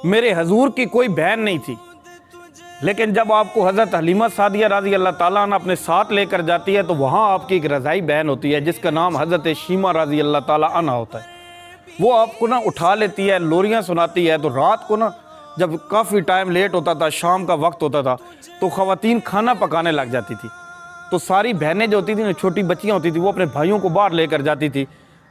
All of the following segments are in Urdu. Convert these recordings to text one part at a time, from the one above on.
میرے حضور کی کوئی بہن نہیں تھی، لیکن جب آپ کو حضرت حلیمہ سعدیہ رضی اللہ تعالیٰ عنہ اپنے ساتھ لے کر جاتی ہے تو وہاں آپ کی ایک رضائی بہن ہوتی ہے جس کا نام حضرت شیمہ رضی اللہ تعالیٰ عنہ ہوتا ہے۔ وہ آپ کو اٹھا لیتی ہے، لوریاں سناتی ہے، تو رات کو جب کافی ٹائم لیٹ ہوتا تھا، شام کا وقت ہوتا تھا، تو خواتین کھانا پکانے لگ جاتی تھی۔ تو ساری بہنیں جو ہوتی تھیں، چھوٹی بچیاں ہوتی تھیں، وہ اپنے بھائیوں کو باہر لے کر جاتی تھی۔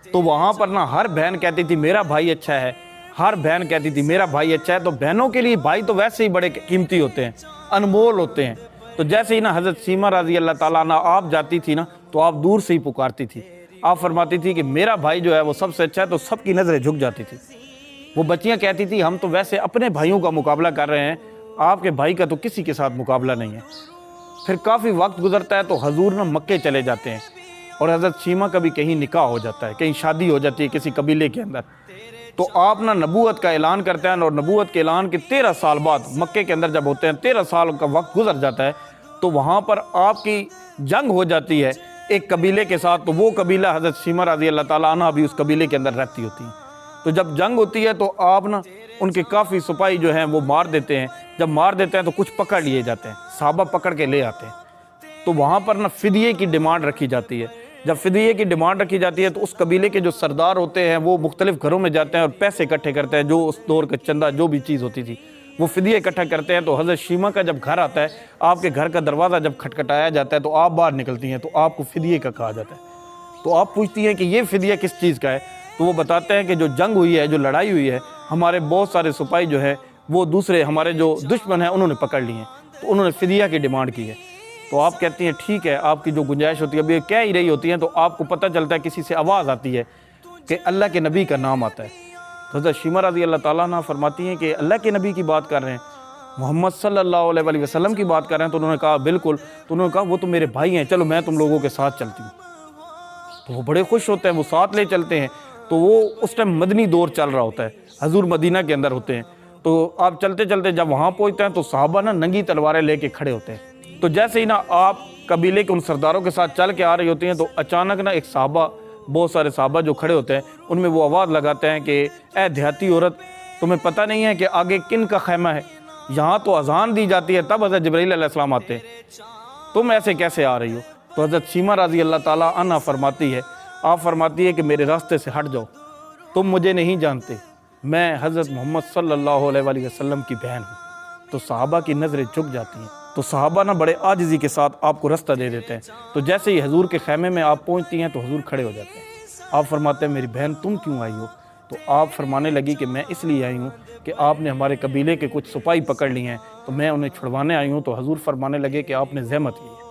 تو وہاں پر ہر بہن کہتی تھی میرا بھائی اچھا ہے، ہر بہن کہتی تھی میرا بھائی اچھا ہے۔ تو بہنوں کے لیے بھائی تو ویسے ہی بڑے قیمتی ہوتے ہیں، انمول ہوتے ہیں۔ تو جیسے ہی حضرت شیمہ رضی اللہ تعالیٰ عنہ آپ جاتی تھی تو آپ دور سے ہی پکارتی تھی، آپ فرماتی تھی کہ میرا بھائی جو ہے وہ سب سے اچھا ہے، تو سب کی نظریں جھک جاتی تھی۔ وہ بچیاں کہتی تھی ہم تو ویسے اپنے بھائیوں کا مقابلہ کر رہے ہیں، آپ کے بھائی کا تو کسی کے ساتھ مقابلہ نہیں ہے۔ پھر کافی وقت گزرتا ہے تو حضور مکے چلے جاتے ہیں، اور حضرت شیمہ کا بھی کہیں نکاح ہو جاتا ہے، کہیں شادی ہو جاتی ہے کسی قبیلے کے اندر۔ تو آپ نبوت کا اعلان کرتے ہیں، اور نبوت کے اعلان کے 13 سال بعد مکے کے اندر جب ہوتے ہیں، 13 سال کا وقت گزر جاتا ہے، تو وہاں پر آپ کی جنگ ہو جاتی ہے ایک قبیلے کے ساتھ۔ تو وہ قبیلہ حضرت شیمہ رضی اللہ تعالیٰ عنہ بھی اس قبیلے کے اندر رہتی ہوتی ہیں۔ تو جب جنگ ہوتی ہے تو آپ ان کے کافی سپاہی جو ہیں وہ مار دیتے ہیں۔ جب مار دیتے ہیں تو کچھ پکڑ لیے جاتے ہیں، صحابہ پکڑ کے لے آتے ہیں۔ تو وہاں پر فدیے کی ڈیمانڈ رکھی جاتی ہے۔ جب فدیے کی ڈیمانڈ رکھی جاتی ہے تو اس قبیلے کے جو سردار ہوتے ہیں وہ مختلف گھروں میں جاتے ہیں اور پیسے اکٹھے کرتے ہیں، جو اس دور کا چندہ جو بھی چیز ہوتی تھی وہ فدیے اکٹھا کرتے ہیں۔ تو حضرت شیمہ کا جب گھر آتا ہے، آپ کے گھر کا دروازہ جب کھٹکھٹایا جاتا ہے تو آپ باہر نکلتی ہیں، تو آپ کو فدیے کا کہا جاتا ہے۔ تو آپ پوچھتی ہیں کہ یہ فدیہ کس چیز کا ہے؟ تو وہ بتاتے ہیں کہ جو جنگ ہوئی ہے، جو لڑائی ہوئی ہے، ہمارے بہت سارے سپاہی جو ہے وہ دوسرے ہمارے جو دشمن ہیں انہوں نے پکڑ لی ہیں، تو انہوں نے فدیہ کی ڈیمانڈ کی ہے۔ تو آپ کہتی ہیں ٹھیک ہے، آپ کی جو گنجائش ہوتی ہے، ابھی کہہ ہی رہی ہوتی ہیں تو آپ کو پتہ چلتا ہے کسی سے آواز آتی ہے کہ اللہ کے نبی کا نام آتا ہے۔ تو حضرت شیمہ رضی اللہ تعالیٰ عنہ فرماتی ہیں کہ اللہ کے نبی کی بات کر رہے ہیں، محمد صلی اللہ علیہ وسلم کی بات کر رہے ہیں؟ تو انہوں نے کہا بالکل۔ تو انہوں نے کہا وہ تو میرے بھائی ہیں، چلو میں تم لوگوں کے ساتھ چلتی ہوں۔ تو وہ بڑے خوش ہوتے ہیں، وہ ساتھ لے چلتے ہیں۔ تو وہ اس ٹائم مدنی دور چل رہا ہوتا ہے، حضور مدینہ کے اندر ہوتے ہیں۔ تو آپ چلتے چلتے جب وہاں پہنچتے ہیں تو صحابہ ننگی تلواریں لے کے کھڑے ہوتے ہیں۔ تو جیسے ہی آپ قبیلے کے ان سرداروں کے ساتھ چل کے آ رہی ہوتی ہیں تو اچانک ایک صحابہ، بہت سارے صحابہ جو کھڑے ہوتے ہیں، ان میں وہ آواز لگاتے ہیں کہ اے دیہاتی عورت، تمہیں پتہ نہیں ہے کہ آگے کن کا خیمہ ہے؟ یہاں تو اذان دی جاتی ہے تب حضرت جبرائیل علیہ السلام آتے ہیں، تم ایسے کیسے آ رہی ہو؟ تو حضرت شیمہ رضی اللہ تعالیٰ عنہ فرماتی ہے، آپ فرماتی ہے کہ میرے راستے سے ہٹ جاؤ، تم مجھے نہیں جانتے، میں حضرت محمد صلی اللہ علیہ وسلم کی بہن ہوں۔ تو صحابہ کی نظریں جھک جاتی ہیں، تو صحابہ بڑے عاجزی کے ساتھ آپ کو راستہ دے دیتے ہیں۔ تو جیسے ہی حضور کے خیمے میں آپ پہنچتی ہیں تو حضور کھڑے ہو جاتے ہیں۔ آپ فرماتے ہیں میری بہن تم کیوں آئی ہو؟ تو آپ فرمانے لگی کہ میں اس لیے آئی ہوں کہ آپ نے ہمارے قبیلے کے کچھ سپاہی پکڑ لی ہیں، تو میں انہیں چھڑوانے آئی ہوں۔ تو حضور فرمانے لگے کہ آپ نے زحمت لی ہے،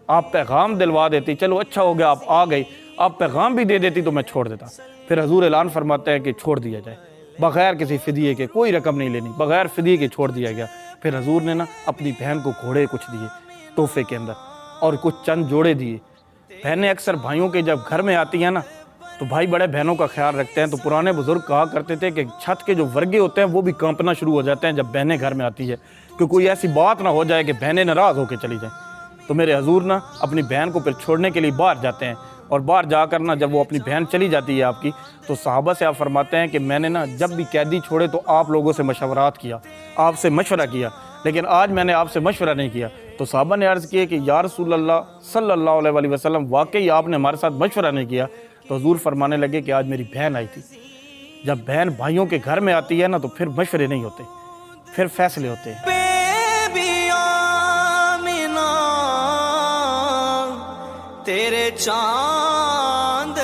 آپ پیغام دلوا دیتی، چلو اچھا ہو گیا آپ آ گئی، آپ پیغام بھی دے دیتی تو میں چھوڑ دیتا۔ پھر حضور اعلان فرماتے ہیں کہ چھوڑ دیا جائے، بغیر کسی فدیے کے، کوئی رقم نہیں لینی، بغیر فدیے کے چھوڑ دیا گیا۔ پھر حضور نے اپنی بہن کو گھوڑے کچھ دیے تحفے کے اندر، اور کچھ چند جوڑے دیے۔ بہنیں اکثر بھائیوں کے جب گھر میں آتی ہیں تو بھائی بڑے بہنوں کا خیال رکھتے ہیں۔ تو پرانے بزرگ کہا کرتے تھے کہ چھت کے جو ورگے ہوتے ہیں وہ بھی کانپنا شروع ہو جاتے ہیں جب بہنیں گھر میں آتی ہے، کہ کوئی ایسی بات نہ ہو جائے کہ بہنیں ناراض ہو کے چلی جائیں۔ تو میرے حضور اپنی بہن کو پھر چھوڑنے کے لیے باہر جاتے ہیں، اور باہر جا کر جب وہ اپنی بہن چلی جاتی ہے آپ کی، تو صحابہ سے آپ فرماتے ہیں کہ میں نے جب بھی قیدی چھوڑے تو آپ لوگوں سے مشورات کیا، آپ سے مشورہ کیا، لیکن آج میں نے آپ سے مشورہ نہیں کیا۔ تو صحابہ نے عرض کی کہ یا رسول اللہ صلی اللہ علیہ وسلم، واقعی آپ نے ہمارے ساتھ مشورہ نہیں کیا؟ تو حضور فرمانے لگے کہ آج میری بہن آئی تھی۔ جب بہن بھائیوں کے گھر میں آتی ہے تو پھر مشورے نہیں ہوتے، پھر فیصلے ہوتے ہیں۔ تیرے چاند